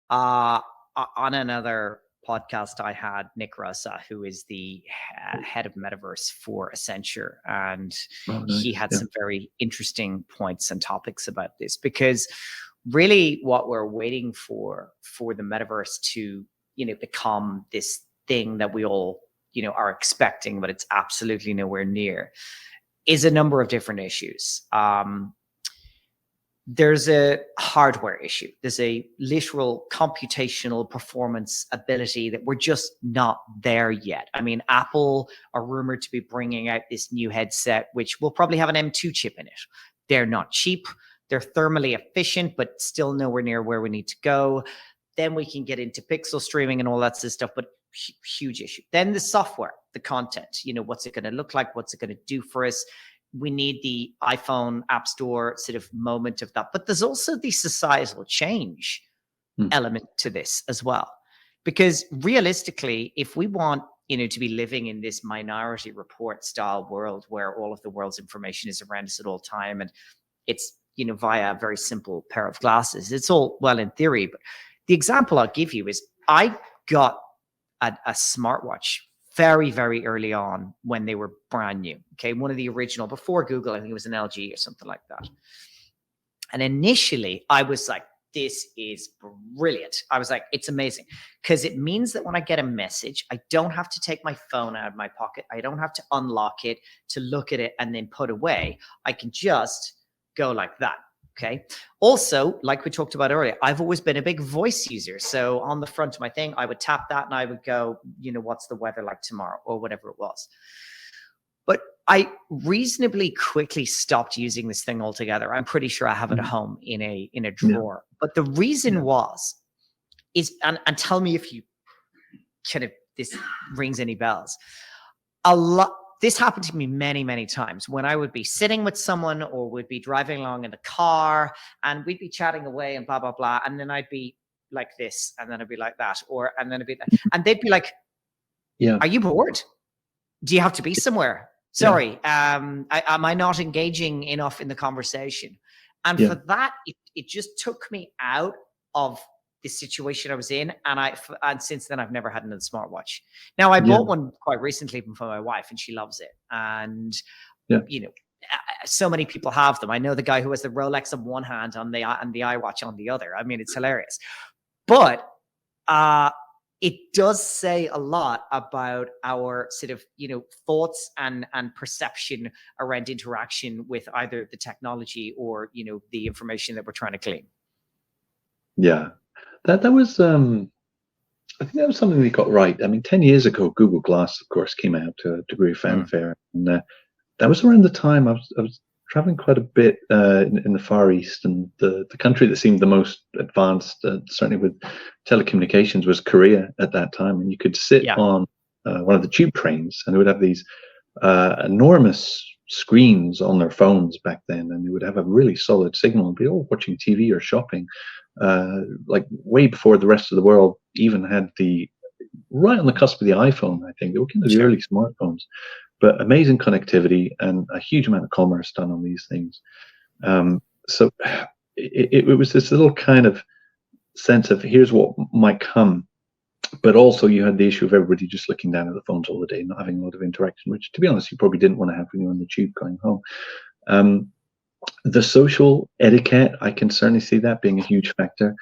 Uh, on another podcast, I had Nick Rosa, who is the head of Metaverse for Accenture, and he had some very interesting points and topics about this, because really what we're waiting for the Metaverse to, become this thing that we all, are expecting, but it's absolutely nowhere near, is a number of different issues. There's a hardware issue. There's a literal computational performance ability that we're just not there yet. I mean, Apple are rumored to be bringing out this new headset, which will probably have an M2 chip in it. They're not cheap. They're thermally efficient, but still nowhere near where we need to go. Then we can get into pixel streaming and all that sort of stuff, but huge issue. Then the software, the content, what's it going to look like? What's it going to do for us? We need the iPhone App Store sort of moment of that. But there's also the societal change element to this as well. Because realistically, if we want, to be living in this Minority Report style world where all of the world's information is around us at all time, and it's, via a very simple pair of glasses, it's all well in theory. But the example I'll give you is I got a smartwatch very, very early on when they were brand new. Okay. One of the original, before Google, I think it was an LG or something like that. And initially I was like, this is brilliant. I was like, it's amazing, because it means that when I get a message, I don't have to take my phone out of my pocket. I don't have to unlock it to look at it and then put away. I can just go like that. Okay. Also, like we talked about earlier, I've always been a big voice user. So on the front of my thing, I would tap that and I would go, what's the weather like tomorrow, or whatever it was. But I reasonably quickly stopped using this thing altogether. I'm pretty sure I have it at home in a drawer. Yeah. But the reason is, and tell me if you this rings any bells. This happened to me many, many times when I would be sitting with someone or would be driving along in the car and we'd be chatting away and blah, blah, blah. And then I'd be like this, and then I'd be like that, and then I'd be that. And they'd be like, are you bored? Do you have to be somewhere? Sorry. Am I not engaging enough in the conversation? And for that, it just took me out of the situation I was in, and since then I've never had another smartwatch. Now I bought one quite recently for my wife, and she loves it. And so many people have them. I know the guy who has the Rolex on one hand and the iWatch on the other. I mean, it's hilarious. But it does say a lot about our sort of thoughts and perception around interaction with either the technology or the information that we're trying to claim. Yeah. That was I think that was something they got right. I mean, 10 years ago, Google Glass, of course, came out to a degree of fanfare, and that was around the time I was traveling quite a bit in the Far East, and the country that seemed the most advanced, certainly with telecommunications, was Korea at that time. And you could sit on one of the tube trains, and they would have these enormous screens on their phones back then, and they would have a really solid signal and be all watching TV or shopping. Like way before the rest of the world even had right on the cusp of the iPhone. I think they were kind of the early smartphones, but amazing connectivity and a huge amount of commerce done on these things. So it was this little kind of sense of here's what might come, but also you had the issue of everybody just looking down at the phones all the day, not having a lot of interaction, which, to be honest, you probably didn't want to have when you were on the tube going home. The social etiquette, I can certainly see that being a huge factor.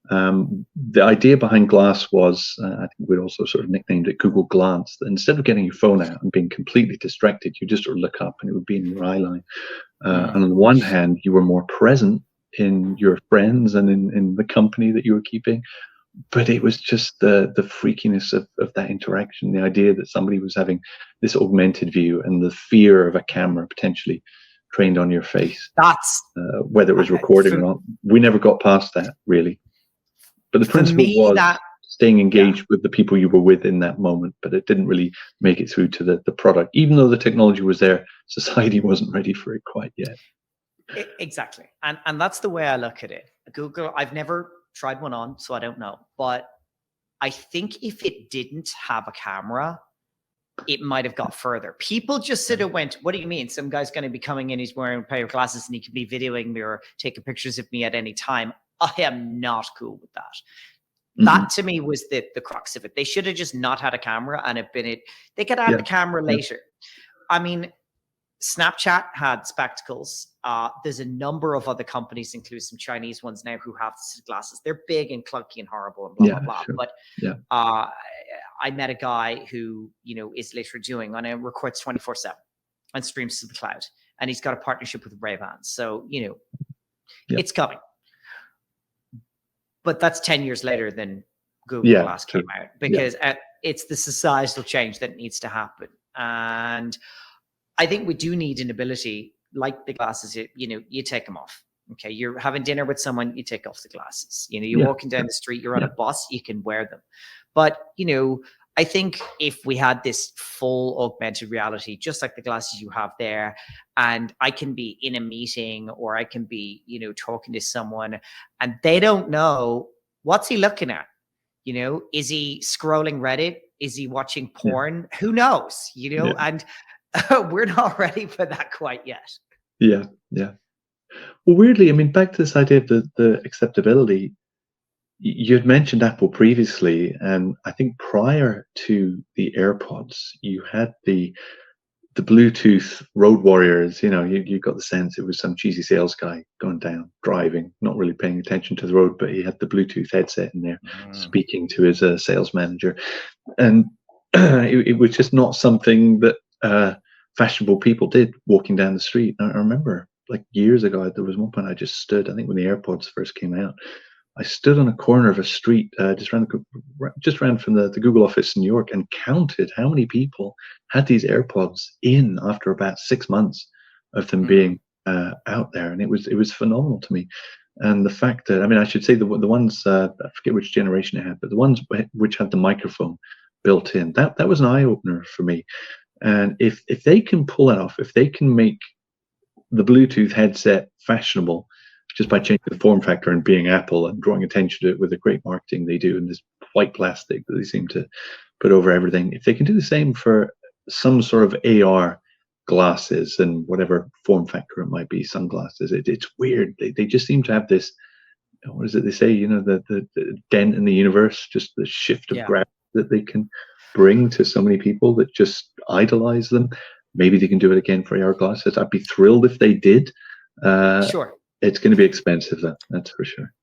The idea behind Glass was, I think we'd also sort of nicknamed it Google Glance. Instead of getting your phone out and being completely distracted, you just sort of look up and it would be in your eye line. And on the one hand, you were more present in your friends and in the company that you were keeping. But it was just the freakiness of that interaction, the idea that somebody was having this augmented view and the fear of a camera potentially trained on your face. That's whether it was recording or not. We never got past that, really. But the principle was staying engaged with the people you were with in that moment, but it didn't really make it through to the product. Even though the technology was there, society wasn't ready for it quite yet. Exactly. And that's the way I look at it. Google, I've never tried one on, so I don't know. But I think if it didn't have a camera, it might have got further. People just sort of went, what do you mean? Some guy's going to be coming in, he's wearing a pair of glasses and he can be videoing me or taking pictures of me at any time. I am not cool with that. That to me was the crux of it. They should have just not had a camera and have been it. They could add the camera later. I mean, Snapchat had spectacles. There's a number of other companies, including some Chinese ones now, who have glasses. They're big and clunky and horrible and blah, blah, blah. Sure. But I met a guy who, you know, is literally doing on a records 24/7 and streams to the cloud. And he's got a partnership with Ray-Ban. So, you know, it's coming. But that's 10 years later than Google Glass came out, because it's the societal change that needs to happen. And I think we do need an ability, like the glasses, you know, you take them off. Okay, you're having dinner with someone, you take off the glasses. You know, you're walking down the street, you're on a bus, you can wear them. But, you know, I think if we had this full augmented reality, just like the glasses you have there, and I can be in a meeting or I can be, you know, talking to someone and they don't know, what's he looking at? You know, is he scrolling Reddit? Is he watching porn? Who knows? You know, and we're not ready for that quite yet. Yeah. Well, weirdly, I mean, back to this idea of the acceptability, you had mentioned Apple previously, and I think prior to the AirPods, you had the Bluetooth road warriors. You know, you got the sense it was some cheesy sales guy going down, driving, not really paying attention to the road, but he had the Bluetooth headset in there, speaking to his sales manager. And it was just not something that fashionable people did walking down the street. I remember, like, years ago, there was one point I just stood, I think when the AirPods first came out, I stood on a corner of a street just around from the Google office in New York and counted how many people had these AirPods in after about 6 months of them being out there, and it was phenomenal to me. And the fact that, I mean, I should say the ones, I forget which generation it had, but the ones which had the microphone built in, that was an eye opener for me. And if they can pull that off, if they can make the Bluetooth headset fashionable, just by changing the form factor and being Apple and drawing attention to it with the great marketing they do in this white plastic that they seem to put over everything. If they can do the same for some sort of AR glasses and whatever form factor it might be, sunglasses, it's weird. They just seem to have this, what is it they say, you know, the dent in the universe, just the shift of gravity that they can bring to so many people that just idolize them. Maybe they can do it again for AR glasses. I'd be thrilled if they did. Sure. It's going to be expensive, that's for sure.